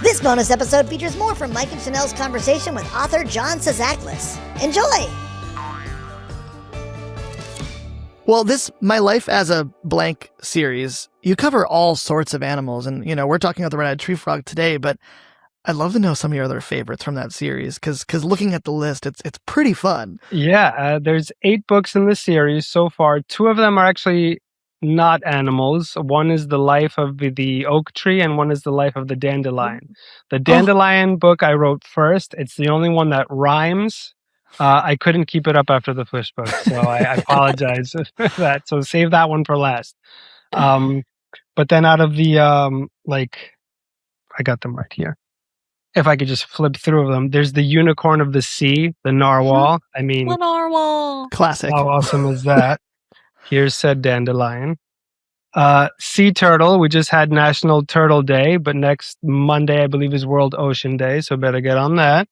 This bonus episode features more from Mike and Chanel's conversation with author John Sazaklis. Enjoy! Well, this My Life as a Blank series, you cover all sorts of animals. And, we're talking about the red-eyed tree frog today, but I'd love to know some of your other favorites from that series, because looking at the list, it's pretty fun. Yeah, there's 8 books in the series so far. 2 of them are actually not animals. One is the life of the oak tree, and one is the life of the dandelion. The dandelion book I wrote first. It's the only one that rhymes. I couldn't keep it up after the first book, so I apologize for that. So save that one for last. But then out of the, I got them right here. If I could just flip through them, there's the unicorn of the sea, the narwhal. I mean, the narwhal. Classic. How awesome is that? Here's said dandelion. Sea turtle. We just had National Turtle Day, but next Monday, I believe, is World Ocean Day, so better get on that.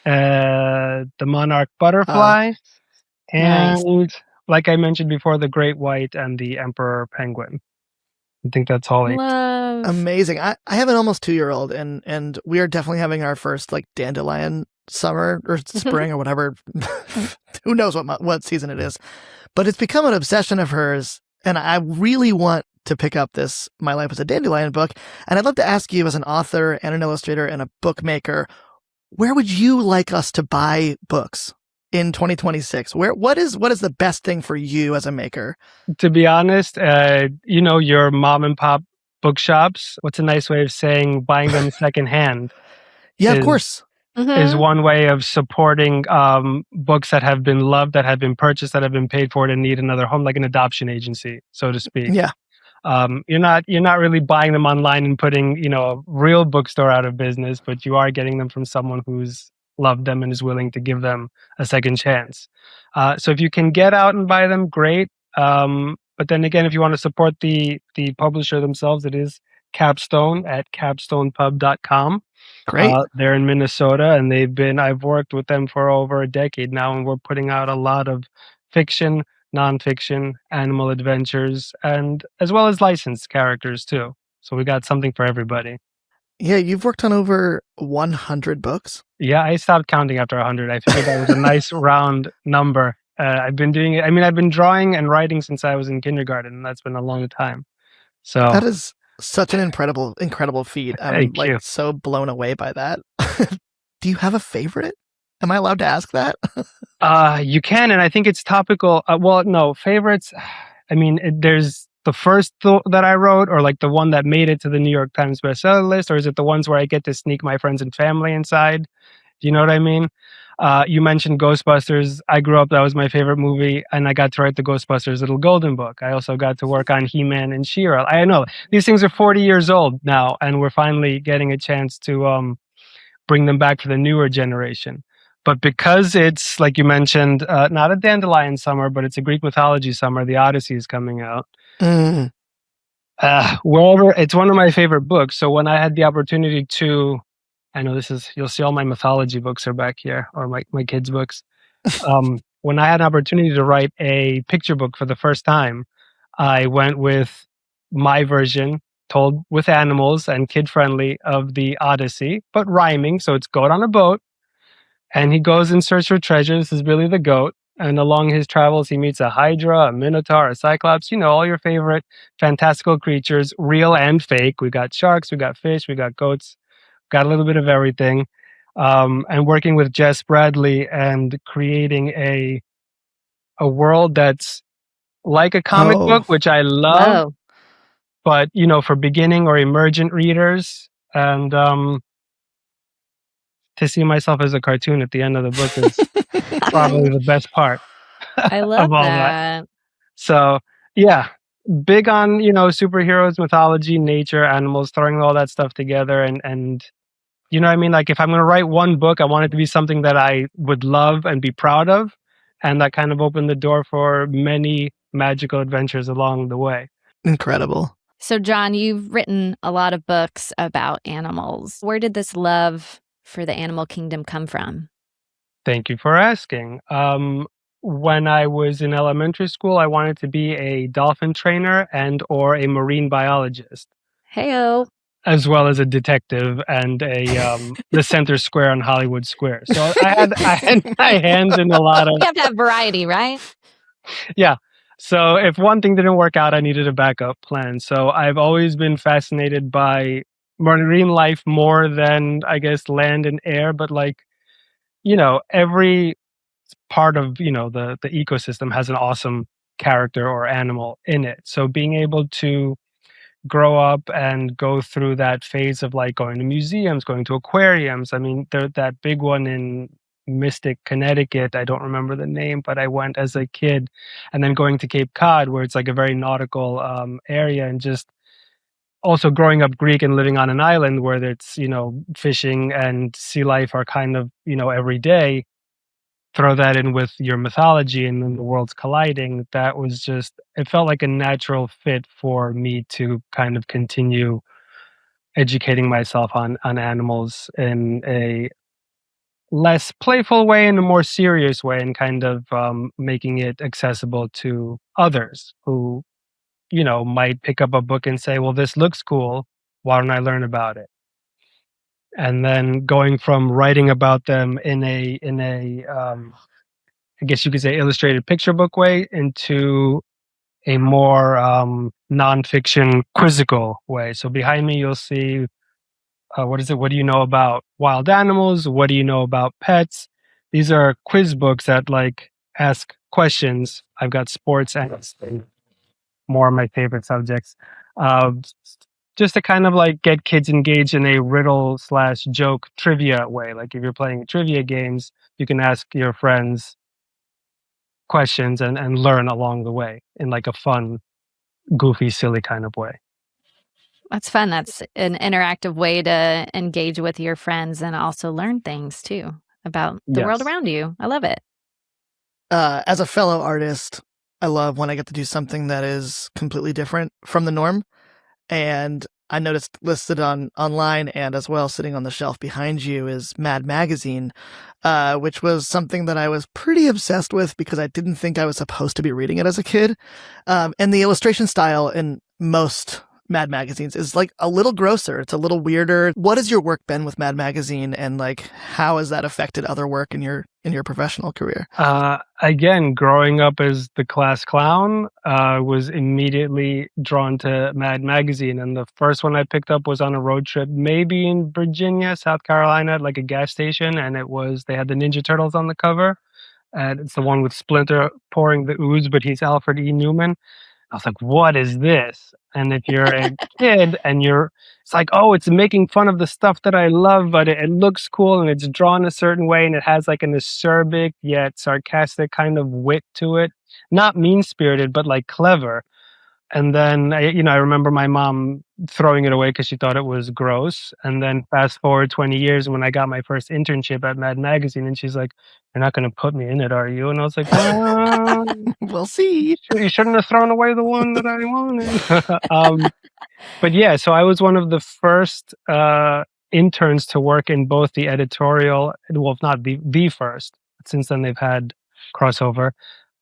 The monarch butterfly. And like I mentioned before, the great white and the emperor penguin. I think that's all 8. Love. Amazing. I have an almost 2-year-old, and we are definitely having our first dandelion summer or spring or whatever. Who knows what season it is, but it's become an obsession of hers, and I really want to pick up this My Life as a Dandelion book. And I'd love to ask you, as an author and an illustrator and a bookmaker, where would you like us to buy books in 2026? What is the best thing for you as a maker? To be honest, your mom and pop bookshops. What's a nice way of saying buying them secondhand? Yeah, of course. Is one way of supporting books that have been loved, that have been purchased, that have been paid for, and need another home, like an adoption agency, so to speak. Yeah. You're not really buying them online and putting a real bookstore out of business, but you are getting them from someone who's loved them and is willing to give them a second chance. So if you can get out and buy them, great. But then again, if you want to support the publisher themselves, it is Capstone at capstonepub.com. Great. They're in Minnesota, and I've worked with them for over a decade now, and we're putting out a lot of fiction, nonfiction, animal adventures, and as well as licensed characters too. So we got something for everybody. Yeah, you've worked on over 100 books. Yeah, I stopped counting after 100. I figured that was a nice round number. I've been doing it. I mean, I've been drawing and writing since I was in kindergarten, and that's been a long time. So that is such an incredible feat. I'm Thank you. So blown away by that. Do you have a favorite? Am I allowed to ask that? You can, and I think it's topical. No, favorites. I mean, there's the first that I wrote, or like the one that made it to the New York Times bestseller list, or is it the ones where I get to sneak my friends and family inside? Do you know what I mean? You mentioned Ghostbusters. I grew up, that was my favorite movie, and I got to write the Ghostbusters Little Golden Book. I also got to work on He-Man and She-Ra. I know, these things are 40 years old now, and we're finally getting a chance to bring them back for the newer generation. But because it's, like you mentioned, not a dandelion summer, but it's a Greek mythology summer, the Odyssey is coming out. Wherever, it's one of my favorite books. So when I had the opportunity to, I know you'll see all my mythology books are back here, or my kids' books. When I had an opportunity to write a picture book for the first time, I went with my version, told with animals and kid-friendly, of the Odyssey, but rhyming. So it's goat on a boat, and he goes in search for treasure. This is really the goat. And along his travels, he meets a hydra, a minotaur, a cyclops, all your favorite fantastical creatures, real and fake. We got sharks, we got fish, we got goats, got a little bit of everything. And working with Jess Bradley and creating a world that's like a comic book, which I love, but, for beginning or emergent readers. And to see myself as a cartoon at the end of the book is probably the best part. I love of all that. So, yeah, big on, superheroes, mythology, nature, animals, throwing all that stuff together. And you know what I mean? Like, if I'm going to write one book, I want it to be something that I would love and be proud of. And that kind of opened the door for many magical adventures along the way. Incredible. So, John, you've written a lot of books about animals. Where did this love for the animal kingdom come from? Thank you for asking. When I was in elementary school, I wanted to be a dolphin trainer and or a marine biologist. Heyo. as well as a detective and the center square on Hollywood Square. So I had my hands in a lot of. You have to have variety, right? Yeah. So if one thing didn't work out, I needed a backup plan. So I've always been fascinated by marine life more than, I guess, land and air. But like, every part of, the ecosystem has an awesome character or animal in it. So being able to grow up and go through that phase of like going to museums, going to aquariums. I mean, that big one in Mystic, Connecticut. I don't remember the name, but I went as a kid, and then going to Cape Cod, where it's like a very nautical area, and just also growing up Greek and living on an island where it's fishing and sea life are kind of every day. Throw that in with your mythology and then the worlds colliding. That was just, it felt like a natural fit for me to kind of continue educating myself on animals in a less playful way and a more serious way, and kind of making it accessible to others who, might pick up a book and say, well, this looks cool. Why don't I learn about it? And then going from writing about them in a I guess you could say illustrated picture book way into a more nonfiction quizzical way. So behind me, you'll see what is it? What do you know about wild animals? What do you know about pets? These are quiz books that like ask questions. I've got sports and more of my favorite subjects. Just to kind of like get kids engaged in a riddle/joke trivia way. Like if you're playing trivia games, you can ask your friends questions and learn along the way in like a fun, goofy, silly kind of way. That's fun. That's an interactive way to engage with your friends and also learn things too about the world Yes. around you. I love it. As a fellow artist, I love when I get to do something that is completely different from the norm. And I noticed listed online and as well sitting on the shelf behind you is Mad Magazine, which was something that I was pretty obsessed with because I didn't think I was supposed to be reading it as a kid. And the illustration style in most Mad Magazines is like a little grosser. It's a little weirder. What has your work been with Mad Magazine, and like how has that affected other work in your professional career? Again, growing up as the class clown, was immediately drawn to Mad Magazine, and the first one I picked up was on a road trip, maybe in Virginia, South Carolina, at like a gas station, and they had the Ninja Turtles on the cover, and it's the one with Splinter pouring the ooze, but he's Alfred E. Newman. I was like, what is this? And if you're a kid and it's like, oh, it's making fun of the stuff that I love, but it looks cool and it's drawn a certain way and it has like an acerbic yet sarcastic kind of wit to it. Not mean-spirited, but like clever. And then, I remember my mom throwing it away because she thought it was gross. And then fast forward 20 years when I got my first internship at Mad Magazine, and she's like, you're not going to put me in it, are you? And I was like, we'll see. You shouldn't have thrown away the one that I wanted. But yeah, so I was one of the first interns to work in both the editorial, well, if not the first. Since then, they've had crossover.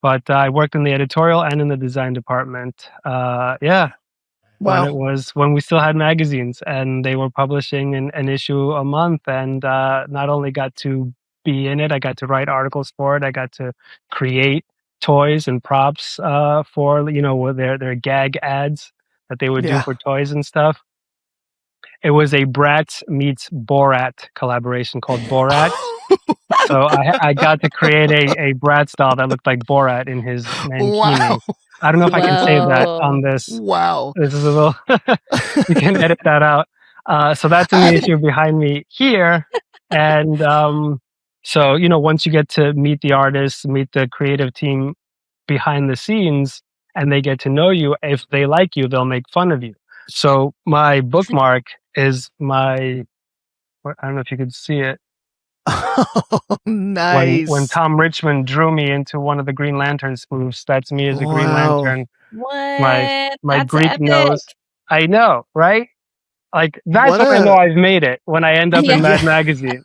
But I worked in the editorial and in the design department. Yeah. Wow. When we still had magazines and they were publishing an issue a month, and not only got to be in it, I got to write articles for it. I got to create toys and props for, their gag ads that they would do for toys and stuff. It was a Bratz meets Borat collaboration called Borat. So I got to create a Bratz doll that looked like Borat in his mankini. Wow. I don't know if I can say that on this. Wow. This is a little. You can edit that out. So that's in the issue behind me here. And so, once you get to meet the artists, meet the creative team behind the scenes, and they get to know you, if they like you, they'll make fun of you. So my bookmark is I don't know if you could see it. Oh, nice. When Tom Richmond drew me into one of the Green Lantern spoofs, that's me as a Green Lantern. What? My That's Greek epic. nose. I know, right? Like, that's when I know I've made it, when I end up in Mad Magazine.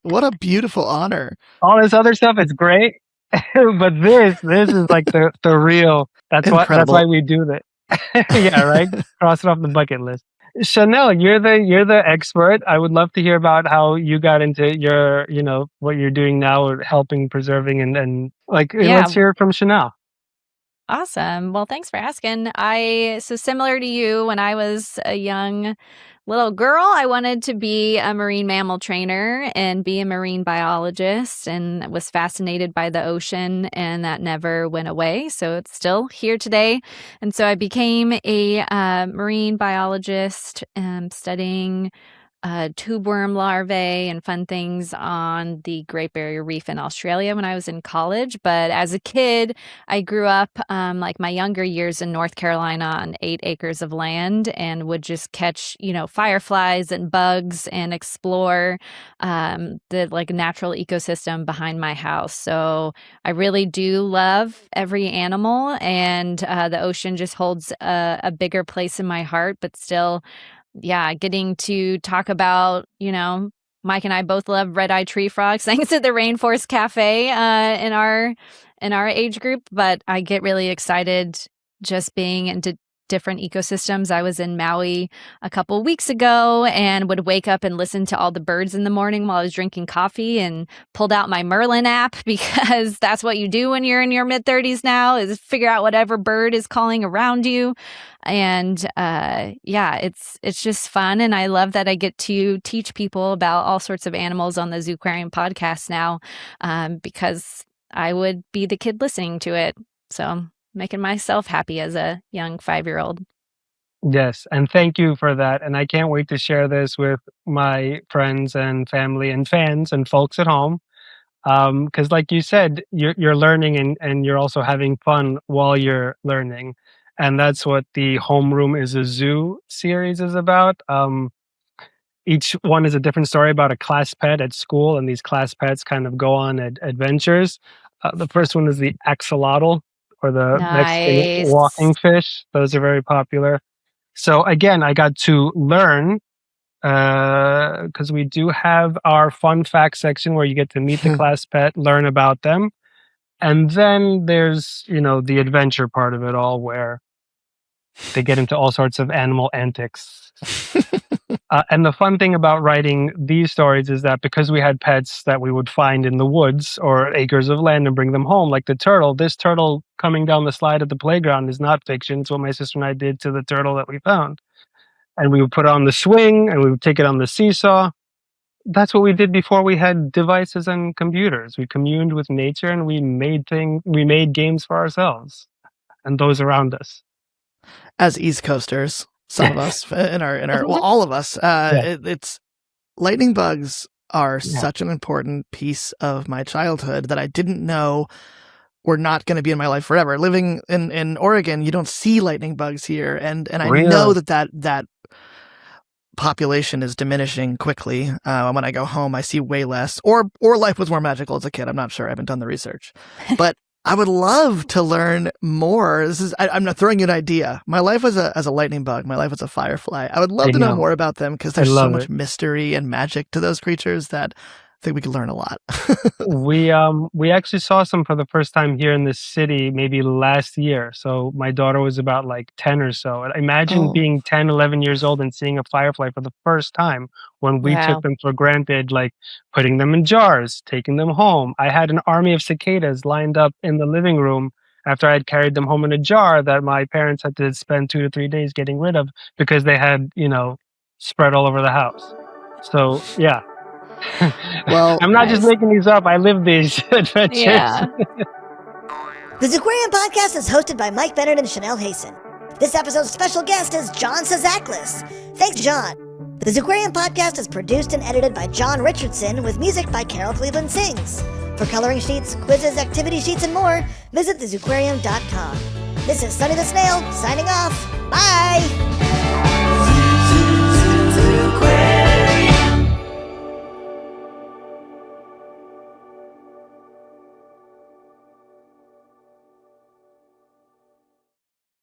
What a beautiful honor. All this other stuff is great, but this is like the real. That's why we do that. Yeah, right. Cross it off the bucket list. Chanel, you're the expert. I would love to hear about how you got into your, what you're doing now, helping, preserving, and Yeah. let's hear it from Chanel. Awesome. Well, thanks for asking. So similar to you, when I was a young little girl, I wanted to be a marine mammal trainer and be a marine biologist, and was fascinated by the ocean, and that never went away. So it's still here today. And so I became a marine biologist, studying tube worm larvae and fun things on the Great Barrier Reef in Australia when I was in college. But as a kid, I grew up like my younger years in North Carolina on 8 acres of land, and would just catch, fireflies and bugs and explore the natural ecosystem behind my house. So I really do love every animal, and the ocean just holds a bigger place in my heart. But still, getting to talk about, Mike and I both love red-eyed tree frogs, thanks to the Rainforest Cafe in our age group. But I get really excited just being into different ecosystems. I was in Maui a couple weeks ago, and would wake up and listen to all the birds in the morning while I was drinking coffee, and pulled out my Merlin app, because that's what you do when you're in your mid-30s now, is figure out whatever bird is calling around you. And it's just fun. And I love that I get to teach people about all sorts of animals on the Zooquarium podcast now, because I would be the kid listening to it. So making myself happy as a young 5-year-old. Yes, and thank you for that. And I can't wait to share this with my friends and family and fans and folks at home. Because like you said, you're learning, and you're also having fun while you're learning. And that's what the Homeroom is a Zoo series is about. Each one is a different story about a class pet at school, and these class pets kind of go on adventures. The first one is the axolotl, or the Mexican Nice. walking fish. Those are very popular. So again, I got to learn, because we do have our fun fact section where you get to meet the class pet, learn about them. And then there's, the adventure part of it all, where they get into all sorts of animal antics. And the fun thing about writing these stories is that because we had pets that we would find in the woods or acres of land and bring them home, like the turtle, this turtle coming down the slide at the playground is not fiction. It's what my sister and I did to the turtle that we found. And we would put it on the swing, and we would take it on the seesaw. That's what we did before we had devices and computers. We communed with nature, and we made games for ourselves and those around us. As East Coasters, some of us well, all of us, it's lightning bugs are such an important piece of my childhood that I didn't know were not going to be in my life forever. Living in Oregon, you don't see lightning bugs here, and I know that population is diminishing quickly. When I go home, I see way less, or life was more magical as a kid. I'm not sure. I haven't done the research, but I would love to learn more. I'm not throwing you an idea. My life as a lightning bug, my life as a firefly. I would love to know more about them, because there's so much mystery and magic to those creatures that I think we could learn a lot. We actually saw some for the first time here in the city maybe last year. So my daughter was about 10 or so. And imagine being 10, 11 years old and seeing a firefly for the first time, when we took them for granted, putting them in jars, taking them home. I had an army of cicadas lined up in the living room after I had carried them home in a jar that my parents had to spend 2 to 3 days getting rid of, because they had, spread all over the house. So, yeah. Well, I'm not just making these up. I live these adventures. Yeah. The Zooquarium podcast is hosted by Mike Bennett and Chanel Hason. This episode's special guest is John Sazaklis. Thanks, John. The Zooquarium podcast is produced and edited by John Richardson, with music by Carol Cleveland Sings. For coloring sheets, quizzes, activity sheets, and more, visit thezooquarium.com. This is Sonny the Snail, signing off. Bye!